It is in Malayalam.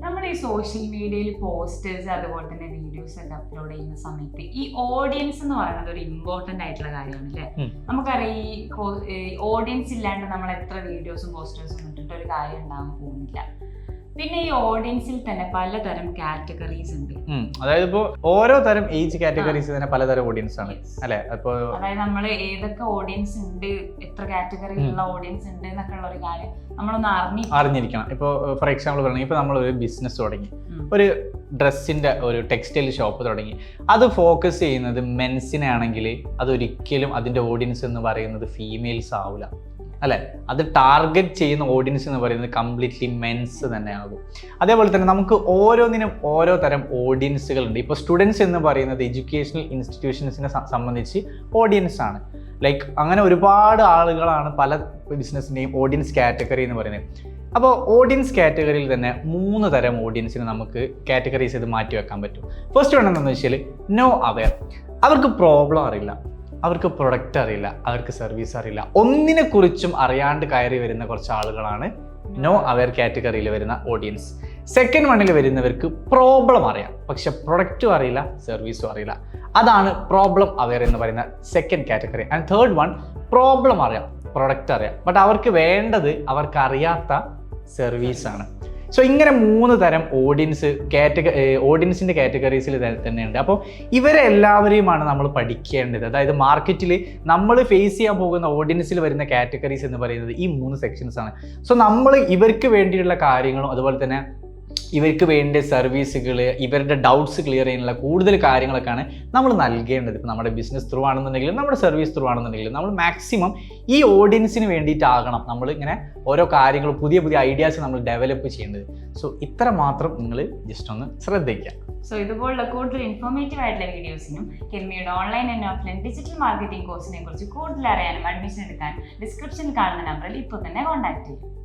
നമ്മൾ ഈ സോഷ്യൽ മീഡിയയിൽ പോസ്റ്റേഴ്സ് അതുപോലെ തന്നെ വീഡിയോസ് ഒക്കെ അപ്ലോഡ് ചെയ്യുന്ന സമയത്ത് ഈ ഓഡിയൻസ് എന്ന് പറയുന്നത് ഒരു ഇമ്പോർട്ടന്റ് ആയിട്ടുള്ള കാര്യമാണ് അല്ലേ? നമുക്കറിയാം ഈ ഓഡിയൻസ് ഇല്ലാണ്ട് നമ്മൾ എത്ര വീഡിയോസും പോസ്റ്റേഴ്സും ഇട്ടിട്ട് ഒരു കാര്യം ഉണ്ടാകാൻ പോകുന്നില്ല. പിന്നെ ഈ ഓഡിയൻസിൽ തന്നെ പലതരം കാറ്റഗറീസ് ഉണ്ട്. അതായത് ഇപ്പോ ഓരോ തരം ഏജ് കാറ്റഗറീസ് തന്നെ പലതരം ഓഡിയൻസ് ആണ് അല്ലെ? അപ്പൊ അതായത് നമ്മൾ ഏതൊക്കെ ഓഡിയൻസ് ഉണ്ട്, എത്ര കാറ്റഗറിയിലുള്ള ഓഡിയൻസ് ഉണ്ട് എന്നൊക്കെ ഉള്ള ഒരു കാര്യം നമ്മളൊന്ന് അറിഞ്ഞിരിക്കണം. ഇപ്പോൾ ഫോർ എക്സാമ്പിൾ പറയുകയാണെങ്കിൽ ഇപ്പോൾ നമ്മൾ ഒരു ബിസിനസ് തുടങ്ങി, ഒരു ഡ്രസ്സിന്റെ ഒരു ടെക്സ്റ്റൈൽ ഷോപ്പ് തുടങ്ങി, അത് ഫോക്കസ് ചെയ്യുന്നത് മെൻസിനെ ആണെങ്കിൽ അതൊരിക്കലും അതിന്റെ ഓഡിയൻസ് എന്ന് പറയുന്നത് ഫീമെയിൽസ് ആവില്ല അല്ലെ? അത് ടാർഗറ്റ് ചെയ്യുന്ന ഓഡിയൻസ് എന്ന് പറയുന്നത് കംപ്ലീറ്റ്ലി മെൻസ് തന്നെ ആകും. അതേപോലെ തന്നെ നമുക്ക് ഓരോന്നിനും ഓരോ തരം ഓഡിയൻസുകളുണ്ട്. ഇപ്പോൾ സ്റ്റുഡൻസ് എന്ന് പറയുന്നത് എഡ്യൂക്കേഷണൽ ഇൻസ്റ്റിറ്റ്യൂഷൻസിനെ സംബന്ധിച്ച് ഓഡിയൻസ് ആണ്. ലൈക്ക് അങ്ങനെ ഒരുപാട് ആളുകളാണ് പല ബിസിനസ്സിൻ്റെയും ഓഡിയൻസ് കാറ്റഗറി എന്ന് പറയുന്നത്. അപ്പോൾ ഓഡിയൻസ് കാറ്റഗറിയിൽ തന്നെ 3 തരം ഓഡിയൻസിനെ നമുക്ക് കാറ്റഗറൈസ് ചെയ്ത് മാറ്റി വെക്കാൻ പറ്റും. ഫസ്റ്റ് വൺ എന്താണെന്ന് വെച്ചാൽ നോ അവെയർ. അവർക്ക് പ്രോബ്ലം അറിയില്ല, അവർക്ക് പ്രൊഡക്റ്റ് അറിയില്ല, അവർക്ക് സർവീസ് അറിയില്ല, ഒന്നിനെ കുറിച്ചും അറിയാണ്ട് കയറി വരുന്ന കുറച്ച് ആളുകളാണ് നോ അവെയർ കാറ്റഗറിയിൽ വരുന്ന ഓഡിയൻസ്. സെക്കൻഡ് വണ്ണിൽ വരുന്നവർക്ക് പ്രോബ്ലം അറിയാം, പക്ഷെ പ്രൊഡക്റ്റും അറിയില്ല, സർവീസും അറിയില്ല. അതാണ് പ്രോബ്ലം അവെയർ എന്ന് പറയുന്ന second category. And third one problem അറിയാം, പ്രൊഡക്റ്റ് അറിയാം, ബട്ട് അവർക്ക് വേണ്ടത് അവർക്ക് അറിയാത്ത സർവീസാണ്. സോ ഇങ്ങനെ 3 തരം ഓഡിയൻസിൻ്റെ കാറ്റഗറീസിൽ തന്നെയുണ്ട്. അപ്പോൾ ഇവരെ എല്ലാവരെയുമാണ് നമ്മൾ പഠിക്കേണ്ടത്. അതായത് മാർക്കറ്റിൽ നമ്മൾ ഫേസ് ചെയ്യാൻ പോകുന്ന ഓഡിയൻസിൽ വരുന്ന കാറ്റഗറീസ് എന്ന് പറയുന്നത് ഈ 3 സെക്ഷൻസ് ആണ്. സോ നമ്മൾ ഇവർക്ക് വേണ്ടിയുള്ള കാര്യങ്ങളും അതുപോലെ തന്നെ ഇവർക്ക് വേണ്ട സർവീസുകൾ, ഇവരുടെ ഡൗട്ട്സ് ക്ലിയർ ചെയ്യാനുള്ള കൂടുതൽ കാര്യങ്ങളൊക്കെയാണ് നമ്മൾ നൽകേണ്ടത്. ഇപ്പോൾ നമ്മുടെ ബിസിനസ് ത്രൂ ആണെന്നുണ്ടെങ്കിലും നമ്മുടെ സർവീസ് ത്രൂ ആണെന്നുണ്ടെങ്കിലും നമ്മൾ മാക്സിമം ഈ ഓഡിയൻസിന് വേണ്ടിയിട്ടാകണം നമ്മൾ ഇങ്ങനെ ഓരോ കാര്യങ്ങളും പുതിയ പുതിയ ഐഡിയാസ് നമ്മൾ ഡെവലപ്പ് ചെയ്യേണ്ടത്. സോ ഇത്ര മാത്രം നിങ്ങൾ ജസ്റ്റ് ഒന്ന് ശ്രദ്ധിക്കുക. സോ ഇതുപോലുള്ള കൂടുതൽ ഇൻഫോർമേറ്റീവ് ആയിട്ടുള്ള വീഡിയോസിനും കെൻമിയുടെ online and offline digital marketing കോഴ്സിനെ കുറിച്ച് കൂടുതൽ അറിയാനും അഡ്മിഷൻ എടുക്കാൻ ഡിസ്ക്രിപ്ഷനിൽ കാണുന്ന നമ്പറിൽ ഇപ്പോൾ തന്നെ കോൺടാക്ട് ചെയ്യും.